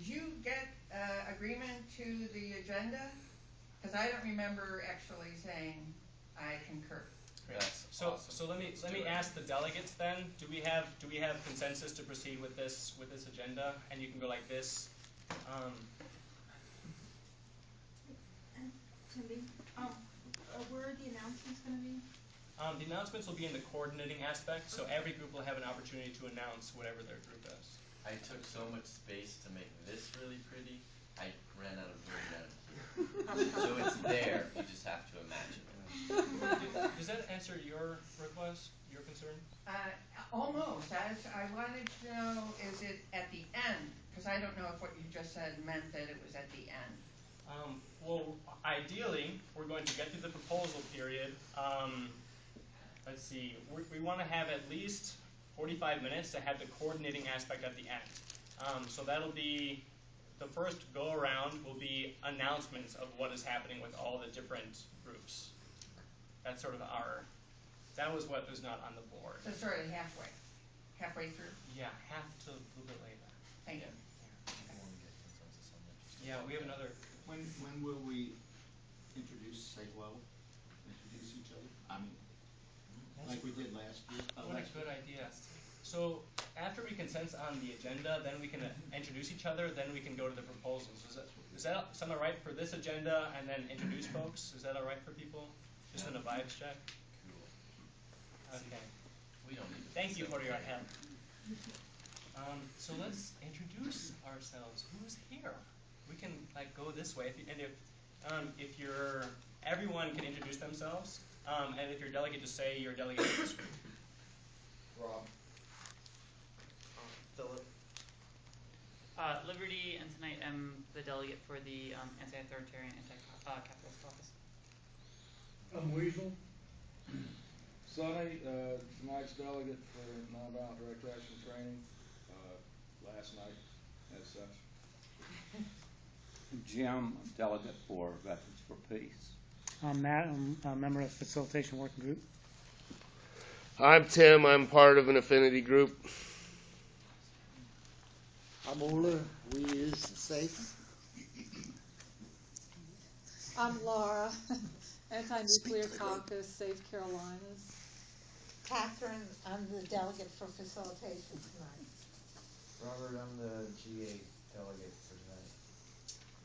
you get agreement to the agenda? Because I don't remember actually saying I concur. So awesome. So let me ask the delegates then. Do we have consensus to proceed with this agenda? And you can go like this. Cindy, where are the announcements going to be? The announcements will be in the coordinating aspect, so every group will have an opportunity to announce whatever their group does. I took so much space to make this really pretty, I ran out of room down here. So it's there, you just have to imagine it. Does that answer your request, your concern? Almost. I wanted to know, is it at the end? Because I don't know if what you just said meant that it was at the end. Well, ideally, we're going to get through the proposal period. Let's see. We want to have at least 45 minutes to have the coordinating aspect at the end. So that'll be the first go-around will be announcements of what is happening with all the different groups. That's sort of that was what was not on the board. So sort of halfway through? Yeah, half to a little bit later. Thank you. Yeah, we have another. When will we introduce each other? I mean, like we did last year. What a good idea. So after we consent on the agenda, then we can introduce each other. Then we can go to the proposals. Is that sound all right for this agenda? And then introduce folks. Is that all right for people? Just in a vibes check. Cool. Okay. We don't need to. Thank you for your help. So let's introduce ourselves. Who's here? We can go this way, if you're everyone can introduce themselves, and if you're delegate, just say you're a delegate to this group. Rob. Philip. Liberty, and tonight I'm the delegate for the anti-authoritarian, anti-capitalist caucus. I'm Weasel. Sonny, tonight's delegate for Nonviolent Direct Action Training. Last night, as such. Jim, delegate for Veterans for Peace. I'm Matt. I'm a member of the Facilitation Working Group. I'm Tim. I'm part of an affinity group. I'm Ola. We use SAFE. I'm Laura, Anti-Nuclear Caucus, Safe Carolinas. Catherine, I'm the delegate for facilitation tonight. Robert, I'm the GA delegate for tonight.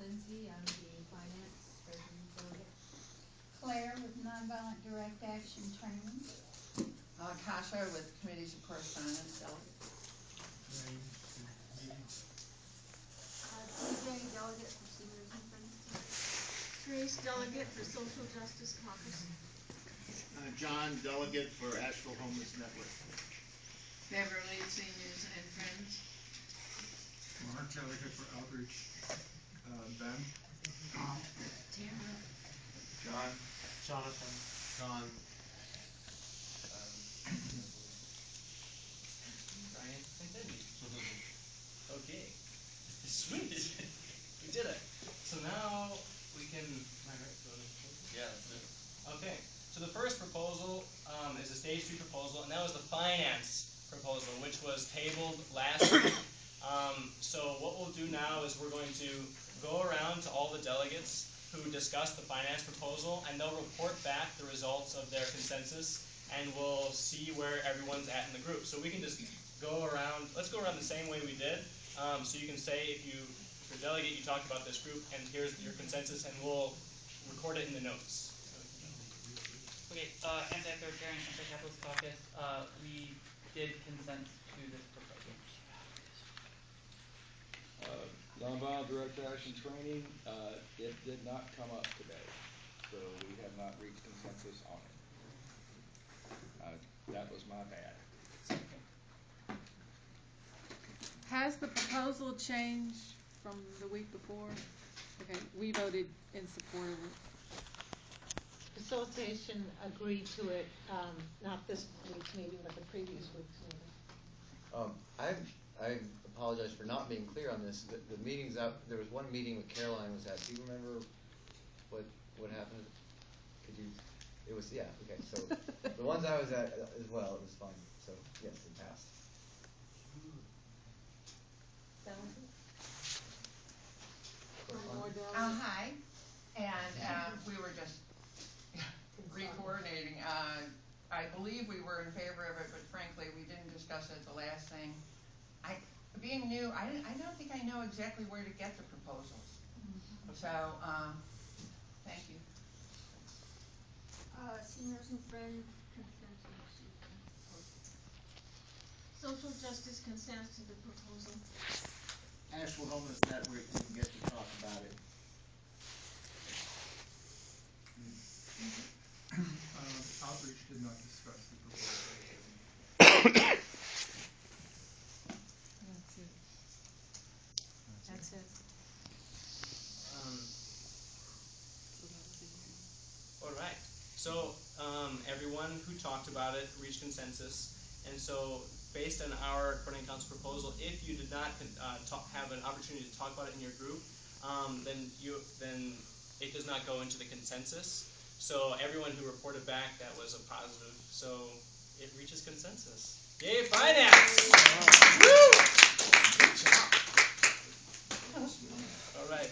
Lindsay, I'm the finance treasury delegate. Claire with Nonviolent Direct Action Training. Kasha with Committees of Correspondence delegate. TJ, delegate for Seniors and Friends. Grace, delegate for Social Justice Caucus. John, delegate for Asheville Homeless Network. Beverly, Seniors and Friends. Mark, delegate for Outreach. Ben. Tamara. John. Jonathan. John. Brian and Cindy. Okay. Sweet. We did it. So now we can. Am I right to go to the proposal? Yeah, let's do it. Okay. So the first proposal is a stage 3 proposal, and that was the finance proposal, which was tabled last week. So what we'll do now is we're going to go around to all the delegates who discussed the finance proposal, and they'll report back the results of their consensus, and we'll see where everyone's at in the group. So we can just go around. Let's go around the same way we did. So you can say if you're a delegate, you talked about this group, and here's your consensus, and we'll record it in the notes. Okay, anti-authoritarian, anti-capitalist caucus, we did consent to this proposal. Nonviolent Direct Action Training, it did not come up today, so we have not reached consensus on it. That was my bad. Has the proposal changed from the week before? Okay, we voted in support of it. Facilitation agreed to it, not this week's meeting, but the previous week's meeting. I apologize for not being clear on this. The meetings out. There was one meeting that Caroline was at. Do you remember what happened? Could you? It was okay. So the ones I was at as well, it was fine. So yes, it passed. That was it. Hi, and we were just re-coordinating. I believe we were in favor of it, but frankly, we didn't discuss it at the last thing. Being new, I don't think I know exactly where to get the proposals. So, thank you. Seniors and Friends consensus. Social Justice consents to the proposal. Asheville Homeless Network didn't get to talk about it. Outreach did not discuss the proposal with them. That's it. All right. So everyone who talked about it reached consensus, and so based on our Corning Council proposal, if you did not have an opportunity to talk about it in your group, then it does not go into the consensus. So everyone who reported back, that was a positive. So it reaches consensus. Yay, finance! Woo! All right.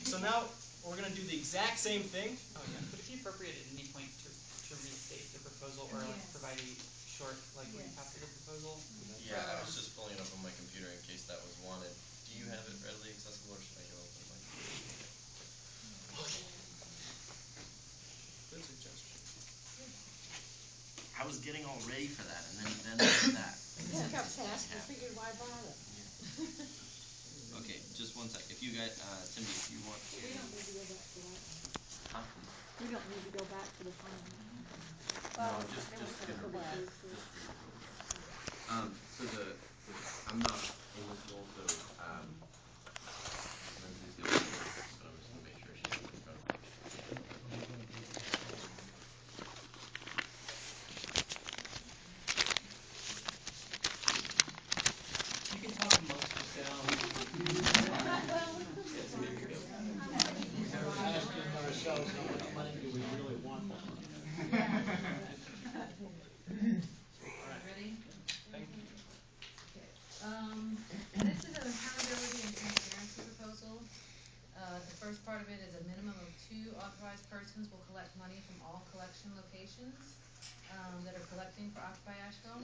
So now we're going to do the exact same thing. Oh yeah. Would it be appropriate at any point to restate the proposal or like provide a short recap of the proposal? Yeah, I was just pulling it up on my computer in case that was wanted. Do you have it readily accessible, or should I go open my computer? Okay. Good suggestion. I was getting all ready for that, and then there's that. Yeah, it got passed, I figured why bother? Okay, just one sec. If you guys, Cindy, if you want to. We don't need to go back to that one. Huh? We don't need to go back to the final. No, just gonna read it. So I'm not in this role, so Lindsay's gonna read this, but I'm just gonna make sure she has it in front of her. You can talk amongst yourselves. We're asking ourselves how much money do we really want. Ready? Thank you. Okay. This is an accountability and transparency proposal. The first part of it is a minimum of 2 authorized persons will collect money from all collection locations that are collecting for Occupy Asheville.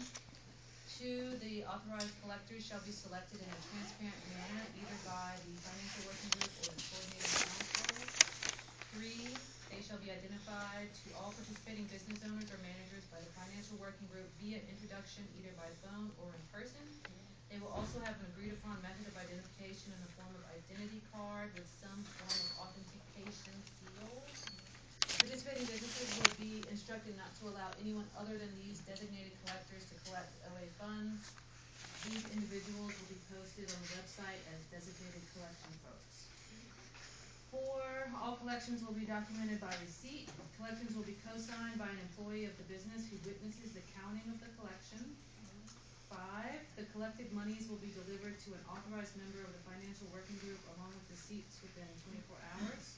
2, the authorized collectors shall be selected in a transparent manner, either by the financial working group or the coordinating council. 3, they shall be identified to all participating business owners or managers by the financial working group via introduction either by phone or in person. They will also have an agreed upon method of identification in the form of identity card with some form of authentication seal. Participating businesses will be instructed not to allow anyone other than these designated collectors to collect OA funds. These individuals will be posted on the website as designated collection folks. 4, all collections will be documented by receipt. Collections will be co-signed by an employee of the business who witnesses the counting of the collection. 5, the collected monies will be delivered to an authorized member of the financial working group along with receipts within 24 hours.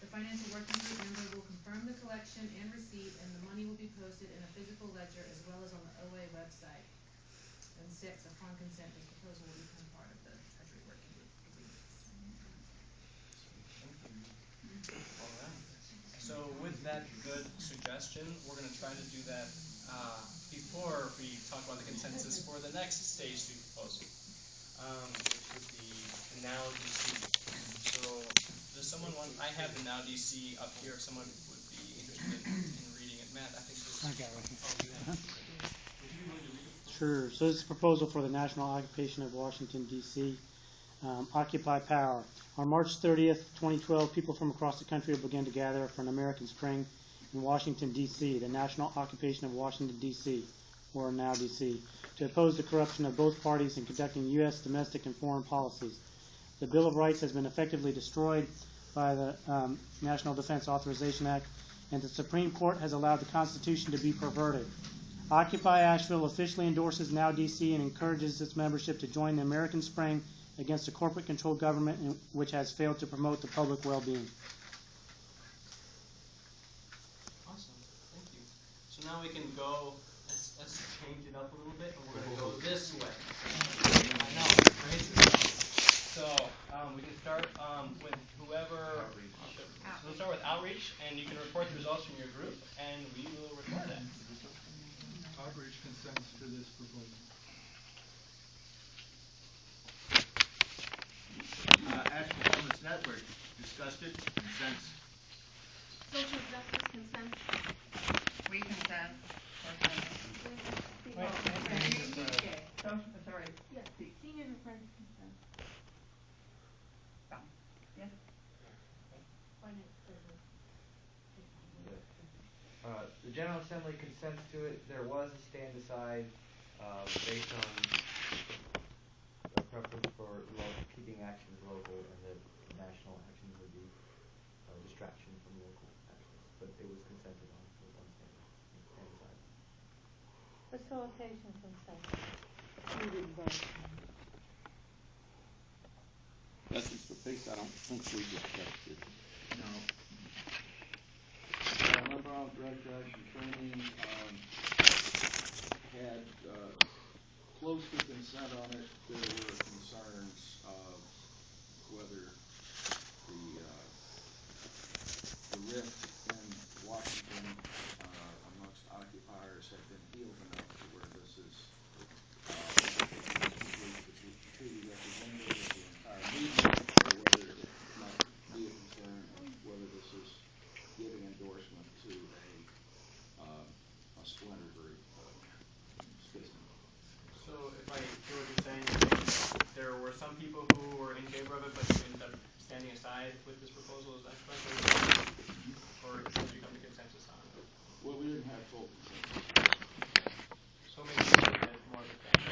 The financial working group member will confirm the collection and receipt, and the money will be posted in a physical ledger as well as on the OA website. And 6, upon consent, this proposal will become part of the Treasury Working Group agreement. Thank you. All right. So with that good suggestion, we're going to try to do that before we talk about the consensus for the next stage 2 proposal, which would be the Now DC. So does someone want? I have the Now DC up here. If someone would be interested in reading it, Matt, I think. I got it. Oh, you have it. Would you be willing to read it? Sure. So this is a proposal for the national occupation of Washington, D.C. Occupy Power. On March 30th, 2012, people from across the country will begin to gather for an American Spring in Washington, D.C., the national occupation of Washington, D.C., or Now D.C., to oppose the corruption of both parties in conducting U.S. domestic and foreign policies. The Bill of Rights has been effectively destroyed by the National Defense Authorization Act, and the Supreme Court has allowed the Constitution to be perverted. Occupy Asheville officially endorses Now D.C. and encourages its membership to join the American Spring against a corporate-controlled government which has failed to promote the public well-being. Awesome. Thank you. So now we can go, let's change it up a little bit, and we're going to go this way. I know, right? So we can start with whoever consents. Social justice consent. We consent. Wait, Sorry. Yes, seniors and friends consent. Yes. Finance treasurer. The General Assembly consents to it. There was a stand aside based on a preference for keeping actions local, and that national actions would be a distraction from local actions. But it was consented on with one stand aside. Facilitation consent. We didn't vote. Veterans for Peace, I don't think we discussed it. No. Nonviolent direct action training had close to consent on it. There were concerns of whether the rift in Washington amongst occupiers had been healed enough to where this is the treaty representative of the entire movement, or whether it might be a concern of whether this is giving endorsement to a splinter group, schism. So if I hear what you're saying there were some people who were in favor of it, but who ended up standing aside with this proposal. Is that correct? Or did you come to consensus on it? Well, we didn't have full consensus. So maybe you should get more of a thing.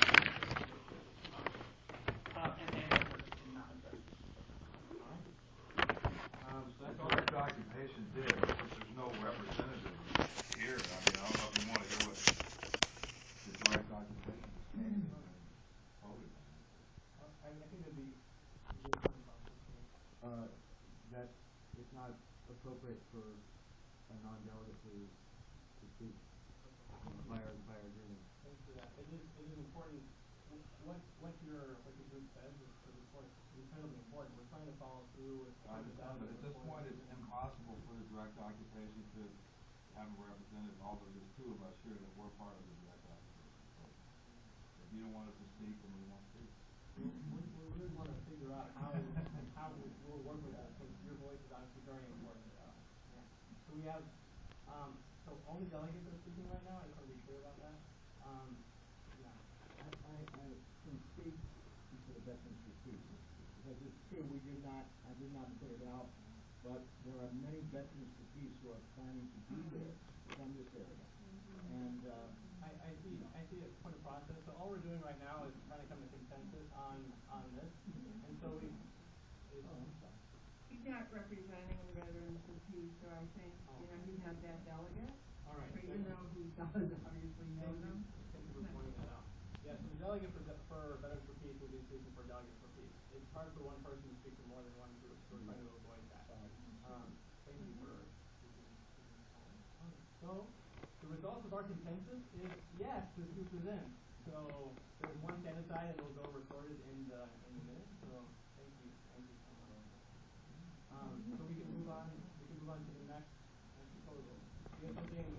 Did not address it. So that's all the occupation did, but there's no representative here. I mean, I don't know if you want to hear what the direct occupation came and voted on. I think it'd be That it's not appropriate for a non-delegate to speak by our agreement. Thanks for that. It is important. What your group says is of course incredibly important. We're trying to follow through with. I understand, but at this point it's impossible for the direct occupation to have a representative, although there's two of us here that were part of the direct occupation. So if you don't want us to speak, then we won't speak. We really want to figure out how we'll work with this, because your voice is obviously very important. So we have, so all the delegates that are speaking right now, I just want to be clear about that. I can speak for the Veterans for Peace, because it's true, I did not put it out, but there are many Veterans for Peace who are planning to be there from this area. And I see a point of process. So all we're doing right now is trying to come to consensus on this. And so He's not representing the Veterans for Peace, so I think, he's not that delegate. All right. Even though he does obviously know them. Thank you for pointing that out. Yeah, so the delegate for Veterans for Peace will be speaking for Delegate for Peace. It's hard for one person to speak for more than one group, so we're trying to avoid that. Thank you for speaking. So the results of our consensus is yes, this group is in. So there's one stand aside, and it'll go recorded in the minutes. So thank you so much. So we can move on to the next proposal. We have something